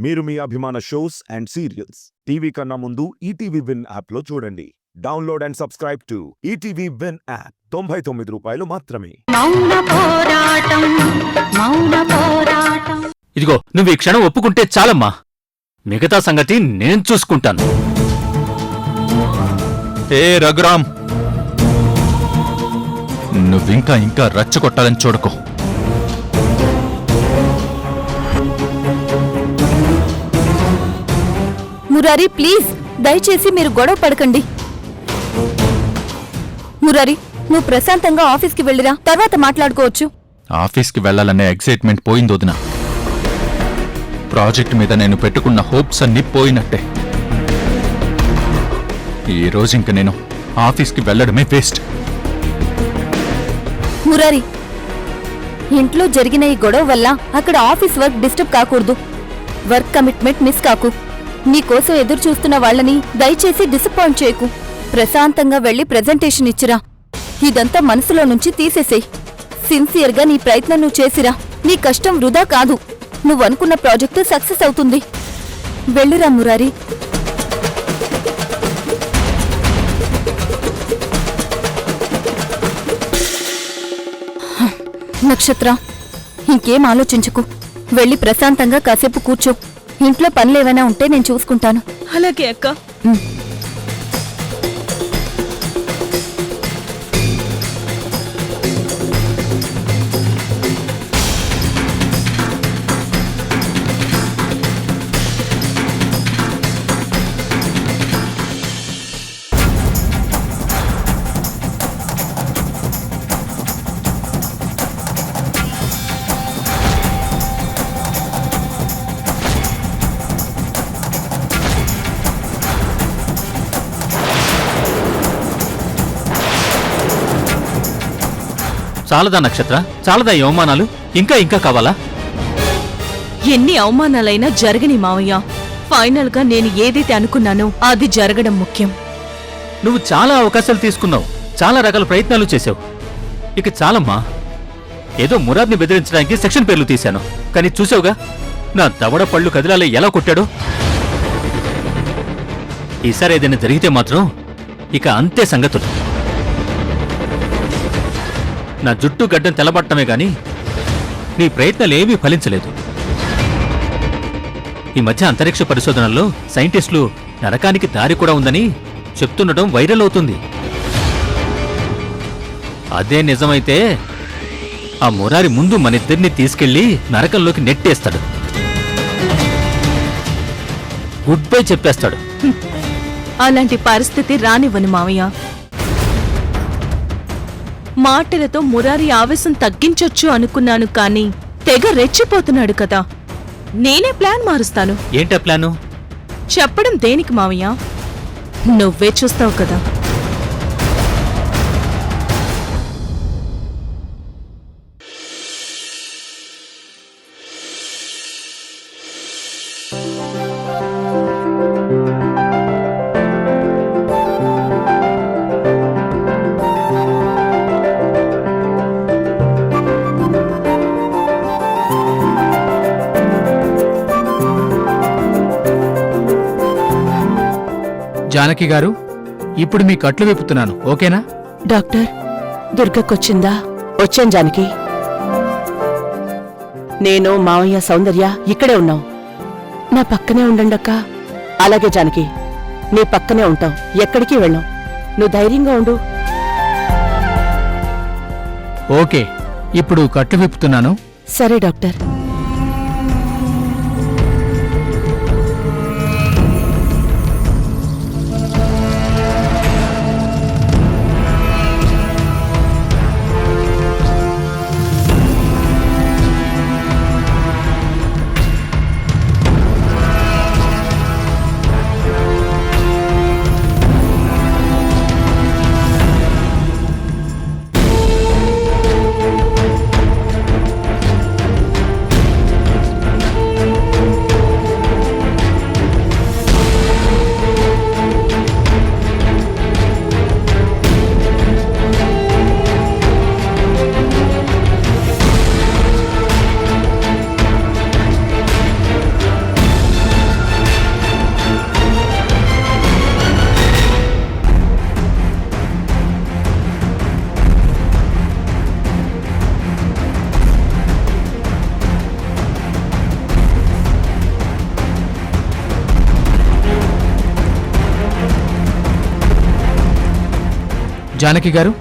మీరు మీ అభిమాన shows and serials TV కన్నా ముందు ఈటీవీ విన్ యాప్లో చూడండి. Download and subscribe to ETV win app. 99 రూపాయలు మాత్రమే. ఇదిగో నువ్వు ఈ క్షణం ఒప్పుకుంటే చాలమ్మా, మిగతా సంగతి నేను చూసుకుంటాను. ఏ రఘురామ్, నువ్వింకా ఇంకా రచ్చగొట్టాలని చూడకు. మురారి ప్లీజ్, దయచేసి మీరు గొడవ పడకండి. మురారి, నువ్వు ప్రశాంతంగా ఆఫీస్కి వెళ్ళిరా, తర్వాత మాట్లాడుకోవచ్చు. ఆఫీస్కి వెళ్లాలనే ఎక్సైట్మెంట్ పోయింది వదిన. ప్రాజెక్ట్ మీద నేను పెట్టుకున్న హోప్స్ అన్నీ పోయినట్టే. ఈ రోజు ఇంక నేను ఆఫీస్కి వెళ్లడమే వేస్ట్. మురారి, ఇంట్లో జరిగిన ఈ గొడవ వల్ల అక్కడ ఆఫీస్ వర్క్ డిస్టర్బ్ కాకూడదు. వర్క్ కమిట్మెంట్ మిస్ కాకు. నీకోసం ఎదురు చూస్తున్న వాళ్ళని దయచేసి డిసప్పాయింట్ చేయకు. ప్రశాంతంగా వెళ్లి ప్రెజెంటేషన్ ఇచ్చిరా. ఇదంతా మనసులో నుంచి తీసేసేయ్. సిన్సియర్గా నీ ప్రయత్నం నువ్వు చేసిరా. నీ కష్టం వృధా కాదు. నువ్వనుకున్న ప్రాజెక్టు సక్సెస్ అవుతుంది. వెళ్ళిరా మురారి. నక్షత్ర, ఇంకేం ఆలోచించకు. వెళ్ళి ప్రశాంతంగా కాసేపు కూర్చో. ఇంట్లో పనులేమైనా ఉంటే నేను చూసుకుంటాను. అలాగే అక్క. చాలదా నక్షత్ర, చాలదా ఈ అవమానాలు? ఇంకా ఇంకా కావాలా? ఎన్ని అవమానాలైనా జరగని మావయ్య. ఫైనల్ గా నేను ఏదైతే అనుకున్నానో అది జరగడం ముఖ్యం. నువ్వు చాలా అవకాశాలు తీసుకున్నావు, చాలా రకాల ప్రయత్నాలు చేశావు. ఇక చాలమ్మా. ఏదో మురాద్ని బెదిరించడానికి సెక్షన్ పేర్లు తీశాను, కానీ చూసావుగా నా దవడ పళ్ళు కదిలాలే ఎలా కొట్టాడో. ఈసారి ఏదైనా జరిగితే మాత్రం ఇక అంతే సంగతులు. నా జుట్టు గడ్డం తెల్లబట్టమే గాని నీ ప్రయత్నాలేమీ ఫలించలేదు. ఈ మధ్య అంతరిక్ష పరిశోధనల్లో సైంటిస్టులు నరకానికి దారి కూడా ఉందని చెప్తుండటం వైరల్ అవుతుంది. అదే నిజమైతే ఆ మురారి ముందు మనిద్దరిని తీసుకెళ్లి నరకంలోకి నెట్టేస్తాడు. గుడ్ బై చెప్పేస్తాడు. అలాంటి పరిస్థితి రానివ్వను మావయ్య. మాటలతో మురారి ఆవేశం తగ్గించొచ్చు అనుకున్నాను, కానీ తెగ రెచ్చిపోతున్నాడు కదా. నేనే ప్లాన్ మారుస్తాను. ఏంటా ప్లాను? చెప్పడం దేనికి మావయ్య, నువ్వే చూస్తావు కదా. జానకి గారు, ఇప్పుడు మీ కట్లు విప్పుతున్నాను, ఓకేనా? డాక్టర్, దుర్గకొచ్చిందా? వచ్చాను జానకి. నేను, మావయ్య, సౌందర్య ఇక్కడే ఉన్నాం. నా పక్కనే ఉండండక్క. అలాగే జానకి, నీ పక్కనే ఉంటాం, ఎక్కడికి వెళ్ళాం. నువ్వు ధైర్యంగా ఉండు. ఓకే, ఇప్పుడు కట్లు విప్పుతున్నాను. సరే డాక్టర్. జానకి గారు,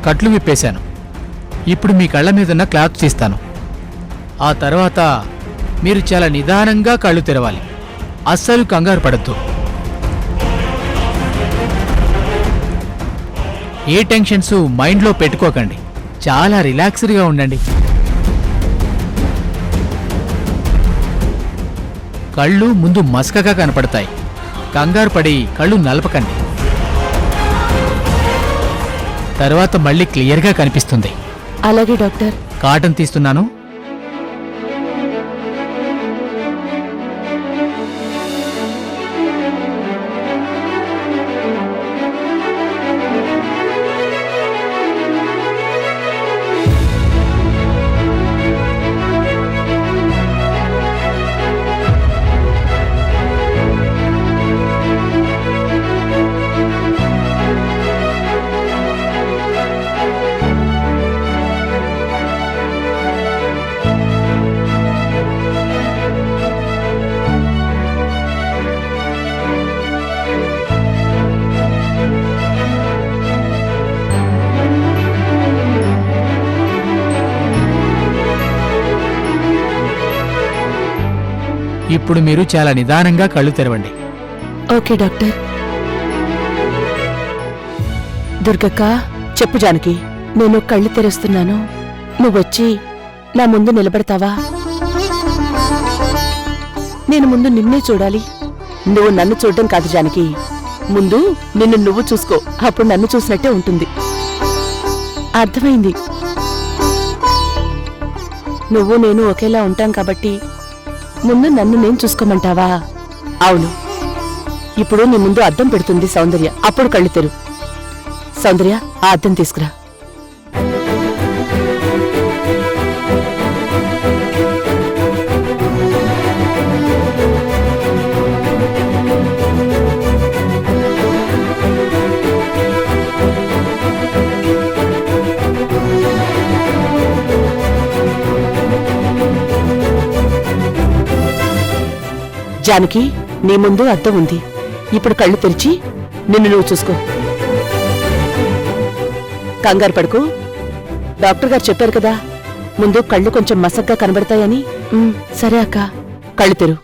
కట్లు విప్పేశాను. ఇప్పుడు మీ కళ్ళ మీదున్న క్లాత్ తీస్తాను. ఆ తర్వాత మీరు చాలా నిదానంగా కళ్ళు తెరవాలి. అస్సలు కంగారు పడద్దు. ఏ టెన్షన్స్ మైండ్లో పెట్టుకోకండి. చాలా రిలాక్స్డ్గా ఉండండి. కళ్ళు ముందు మసకగా కనపడతాయి. కంగారు పడి కళ్ళు నలపకండి. తర్వాత మళ్ళీ క్లియర్గా కనిపిస్తుంది. అలాగే డాక్టర్. కాటన్ తీస్తున్నాను. ఇప్పుడు మీరు చాలా నిదానంగా కళ్ళు తెరవండి. Okay doctor. దుర్గక్క, చెప్పు జానకి. నేను కళ్ళు తెరుస్తున్నాను. నువ్వొచ్చి నా ముందు నిలబడతావా? నేను ముందు నిన్నే చూడాలి. నువ్వు నన్ను చూడడం కాదు జానకి. ముందు నిన్ను నువ్వు చూసుకో. అప్పుడు నన్ను చూసినట్టే ఉంటుంది. అర్థమైంది. నువ్వు నేను ఒకేలా ఉంటాం కాబట్టి ముందు నన్ను నేను చూసుకోమంటావా? అవును. ఇప్పుడు నీ ముందు అద్దం పెడుతుంది సౌందర్య. అప్పుడు కళ్ళు తెరు. సౌందర్య, ఆ అద్దం తీసుకురా. జానకి, నీ ముందు అద్దం ఉంది. ఇప్పుడు కళ్ళు తెరిచి నిన్ను నువ్వు చూసుకో. కంగారు పడుకు. డాక్టర్ గారు చెప్పారు కదా, ముందు కళ్ళు కొంచెం మసగ్గా కనబడతాయని. సరే అక్క, కళ్ళు తెరు.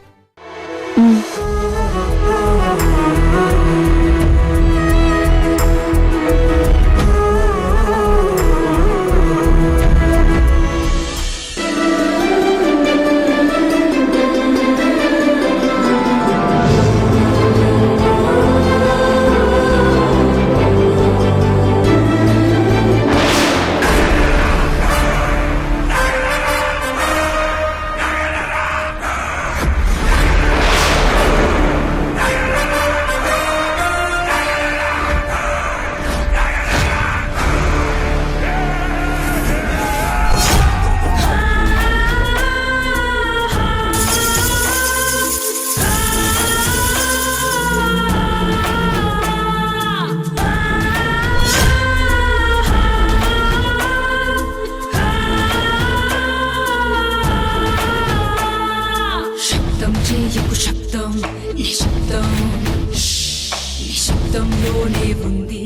నిశ్శబ్దంలోనే ఉంది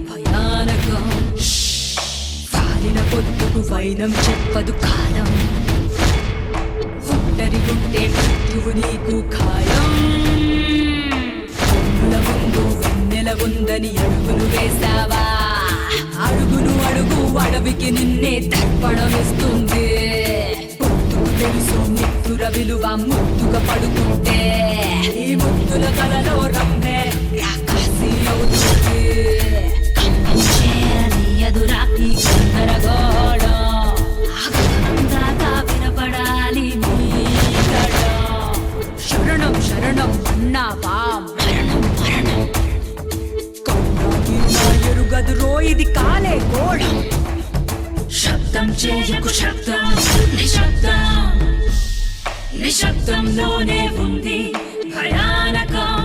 భయానకం. కాలిన పొద్దుకు వైనం చెప్పదు కాలం. ఒంటరి ఉంటే మృత్యువు నీకు ఖాయం. కొమ్ముల ముందు వెన్నెల ఉందని అడుగులు వేశావా? అడుగును అడుగు అడవికి నిన్నే తర్పణమిస్తుంది. పొద్దుకు తెలుసు నిత్తుర విలువ ముద్దుగా పడుకుంటే. ఈ ముద్దుల కలలో రమ్మే రాకాసి అవుతుంది. ఎదురాకి గందరగోళం. దాకా వినపడాలి నీ గడం. శరణం శరణం అన్నావా? మరణం మరణం. ఎరుగదురో ఇది కాలే గోళం. శబ్దం చేయకు శబ్దం. నిశ్శబ్దం నిశ్శబ్దంలోనే ఉంది భయానకం.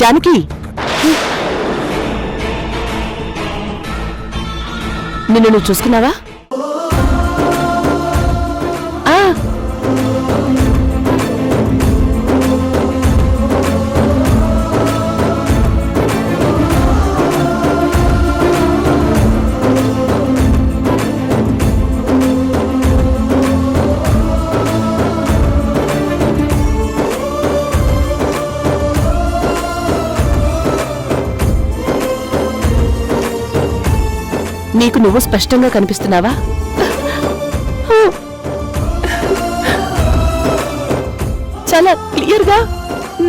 జానకి నిన్ను నువ్వు చూసుకున్నావా? ఆ, నీకు నువ్వు స్పష్టంగా కనిపిస్తున్నావా? చాలా క్లియర్గా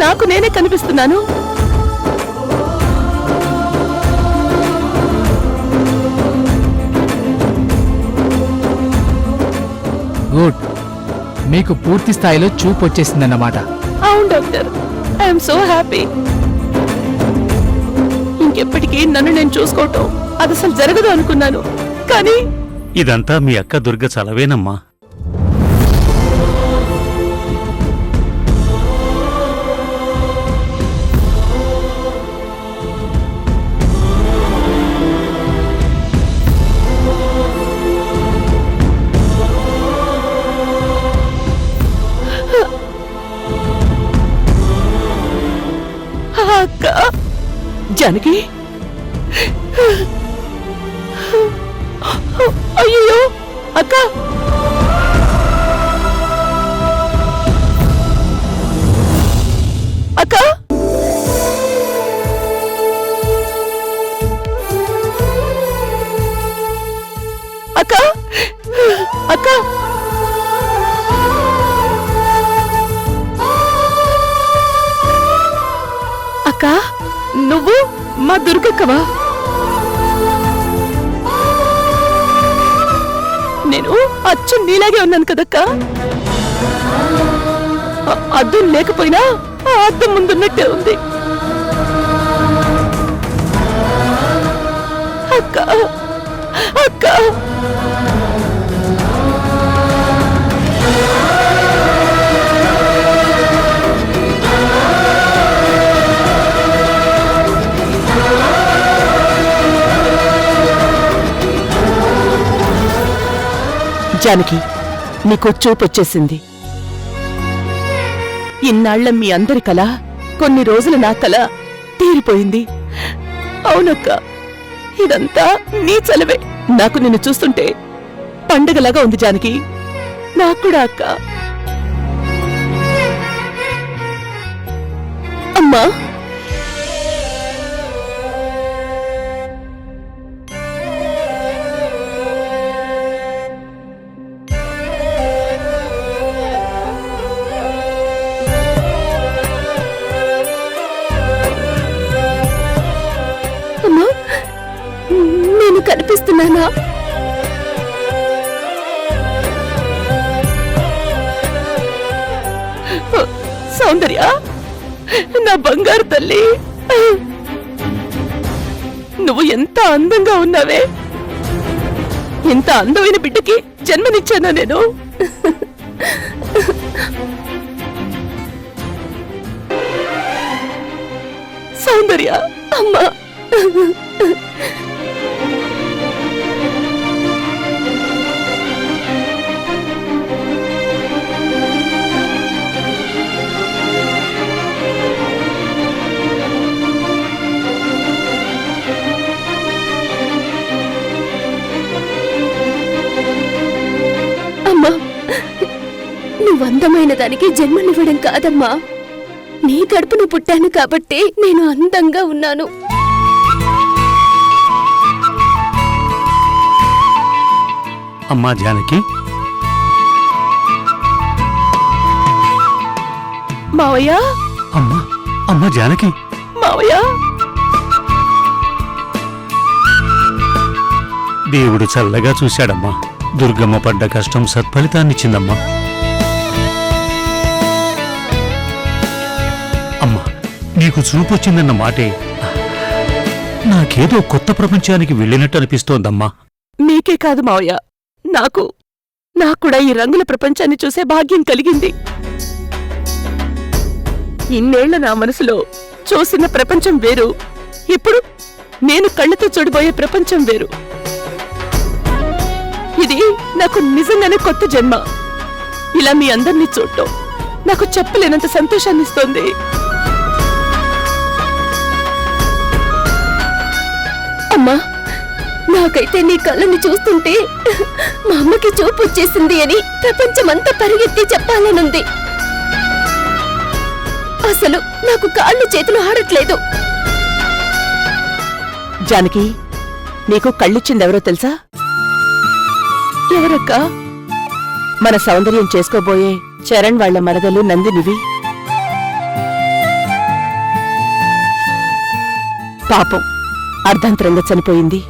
నాకు నేనే కనిపిస్తున్నాను. గుడ్. మీకు పూర్తి స్థాయిలో చూపు వచ్చేసిందన్నమాట. అవును డాక్టర్, ఐఎమ్ సో హ్యాపీ. ఇంకెప్పటికీ నన్ను నేను చూసుకోవటం అది అసలు జరగదు అనుకున్నాను, కానీ ఇదంతా మీ అక్క దుర్గ చలవేనమ్మా. అక్క జానకి, అయ్యో అక్క, అక్క, అక్క, అక్క, అక్క, నువ్వు మా దుర్గక్కవా? నేను అచ్చు నీలాగే ఉన్నాను కదక్క. అద్దం లేకపోయినా ఆ అద్దం ముందున్నట్టే ఉంది. అక్క, అక్క, జానకి, నీకు చూపొచ్చేసింది. ఇన్నాళ్ల మీ అందరి కల, కొన్ని రోజుల నా కల తీరిపోయింది. అవునక్క, ఇదంతా నీ చలవే. నాకు నిన్ను చూస్తుంటే పండగలాగా ఉంది జానకి. నాకు కూడా అక్క. అమ్మా, నేను కనిపిస్తున్నానా? సౌందర్య, నా బంగారు తల్లి, నువ్వు ఎంత అందంగా ఉన్నావే. ఇంత అందమైన బిడ్డకి జన్మనిచ్చానా నేను? సౌందర్య అమ్మా, అమ్మా, నువ్వు అందమైన దానికి జన్మనివ్వడం కాదమ్మా. నీ కడుపును పుట్టాను కాబట్టే నేను అందంగా ఉన్నాను. అమ్మా జానకి, మావయ్య, అమ్మా, అమ్మా జానకి, మావయ్య, దేవుడు చల్లగా చూశాడమ్మా. దుర్గమ్మ పడ్డ కష్టం సత్ఫలితాన్నిచ్చిందమ్మా. అమ్మా, నీకు చూపొచ్చిందన్న మాటే నాకేదో కొత్త ప్రపంచానికి వెళ్ళినట్టు అనిపిస్తోందమ్మా. మీకే కాదు మావయ్య, నాకు కూడా ఈ రంగుల ప్రపంచాన్ని చూసే భాగ్యం కలిగింది. ఇన్నేళ్ల నా మనసులో చూసిన ప్రపంచం వేరు, ఇప్పుడు నేను కళ్ళతో చూడబోయే ప్రపంచం వేరు. ఇది నాకు నిజంగానే కొత్త జన్మ. ఇలా మీ అందరినీ చూడటం నాకు చెప్పలేనంత సంతోషాన్ని ఇస్తోంది. అమ్మా, నాకైతే నీ కళ్ళని చూస్తుంటే మా అమ్మకి చూపు వచ్చేసింది అని ప్రపంచమంతా పరిగెత్తి చెప్పాలనుంది. అసలు నాకు కాళ్ళు చేతులు ఆడట్లేదు. జానకి, నీకు కళ్ళిచ్చిందెవరో తెలుసా? ఎవరక్కా? మన సౌందర్యం చేసుకోబోయే చరణ్ వాళ్ల మరదలు నందినివి. పాపం అర్ధాంతరంగా చనిపోయింది.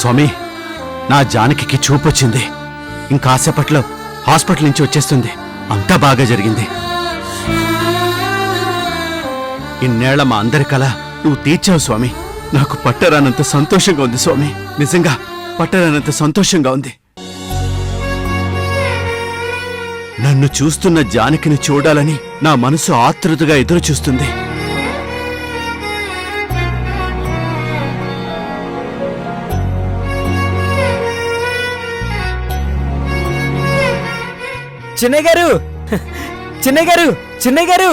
స్వామి, నా జానకి చూపొచ్చింది. ఇంకాసేపట్లో హాస్పిటల్ నుంచి వచ్చేస్తుంది. అంతా బాగా జరిగింది. ఇన్నేళ్ల మా అందరి కల నువ్వు తీర్చావు స్వామి. నాకు పట్టరానంత సంతోషంగా ఉంది స్వామి. నిజంగా పట్టరానంత సంతోషంగా ఉంది. నన్ను చూస్తున్న జానకిని చూడాలని నా మనసు ఆతృతగా ఎదురు చూస్తుంది. చిన్నయ్య గారు, చిన్నయ్య గారు, చిన్నయ్య గారు,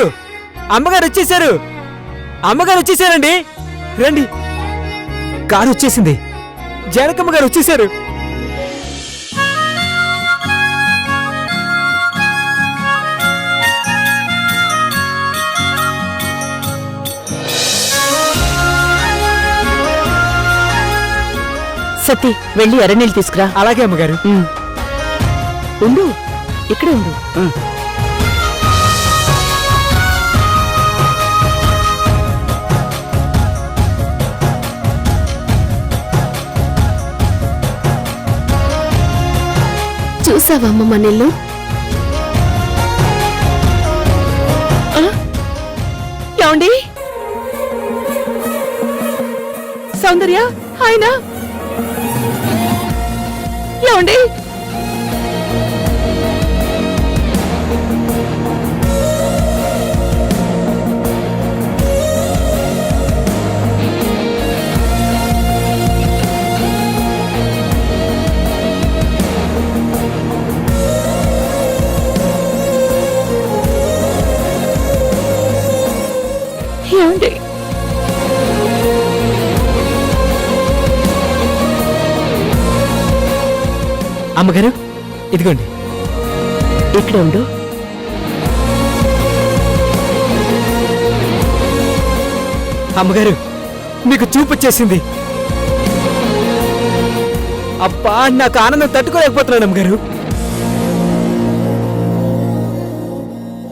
అమ్మగారు వచ్చేసారు. అమ్మగారు వచ్చేసారండి. రండి, కారు వచ్చేసింది. జానకమ్మ గారు వచ్చేసారు. సతీ, వెళ్ళి ఎర్రనీళ్ళు తీసుకురా. అలాగే అమ్మగారు. ఉండు, ఇక్కడే ఉండు. చూసావా అమ్మ మన ఇల్లు? ఏమండి? సౌందర్య, ఆయన ఏమండి? ఏమండి? అమ్మగారు, ఇదిగోండి. ఇక్కడే ఉండు. అమ్మగారు, మీకు చూపు వచ్చేసింది. అబ్బా, నాకు ఆనందం తట్టుకోలేకపోతున్నాను అమ్మగారు.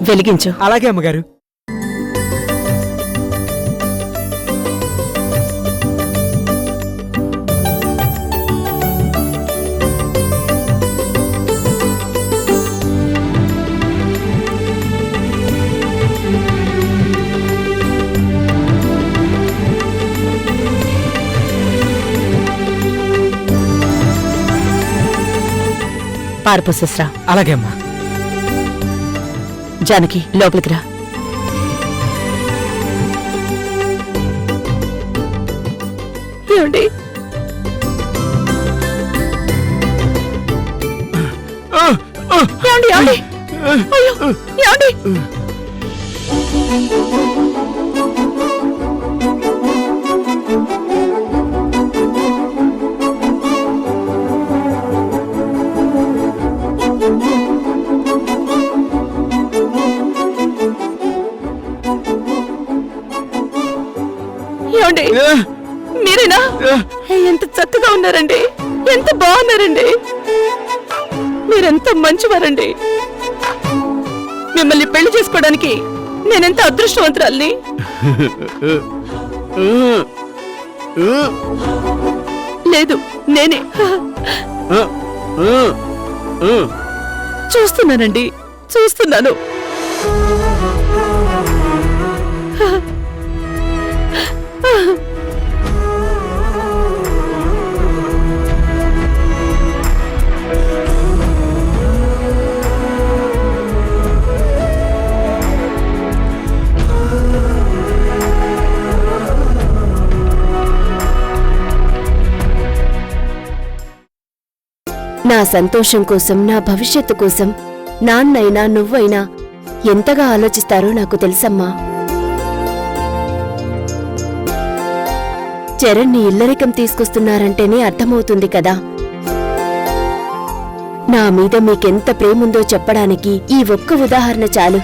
వెలిగించు. అలాగే అమ్మగారు. పారిపోసేస్రా. అలాగే అమ్మా. జానకి, లోపలికి రా. ఏమండి? ఏమండి? ఏమండి? అయ్యో, ఏమండి? ఏమండి? మీరేనా? ఎంత చక్కగా ఉన్నారండి, ఎంత బాగున్నారండి. మీరెంత మంచివారండి. మిమ్మల్ని పెళ్లి చేసుకోవడానికి నేనెంత అదృష్టవంతురాల్ని. లేదు, నేనే చూస్తున్నానండి, చూస్తున్నాను. నా సంతోషం కోసం, నా భవిష్యత్తు కోసం నాన్నైనా నువ్వైనా ఎంతగా ఆలోచిస్తారో నాకు తెలుసమ్మా. చరణ్ని ఇల్లరికం తీసుకొస్తున్నారంటేనే అర్థమవుతుంది కదా. నా మీద మీకెంత ప్రేముందో చెప్పడానికి ఈ ఒక్క ఉదాహరణ చాలు.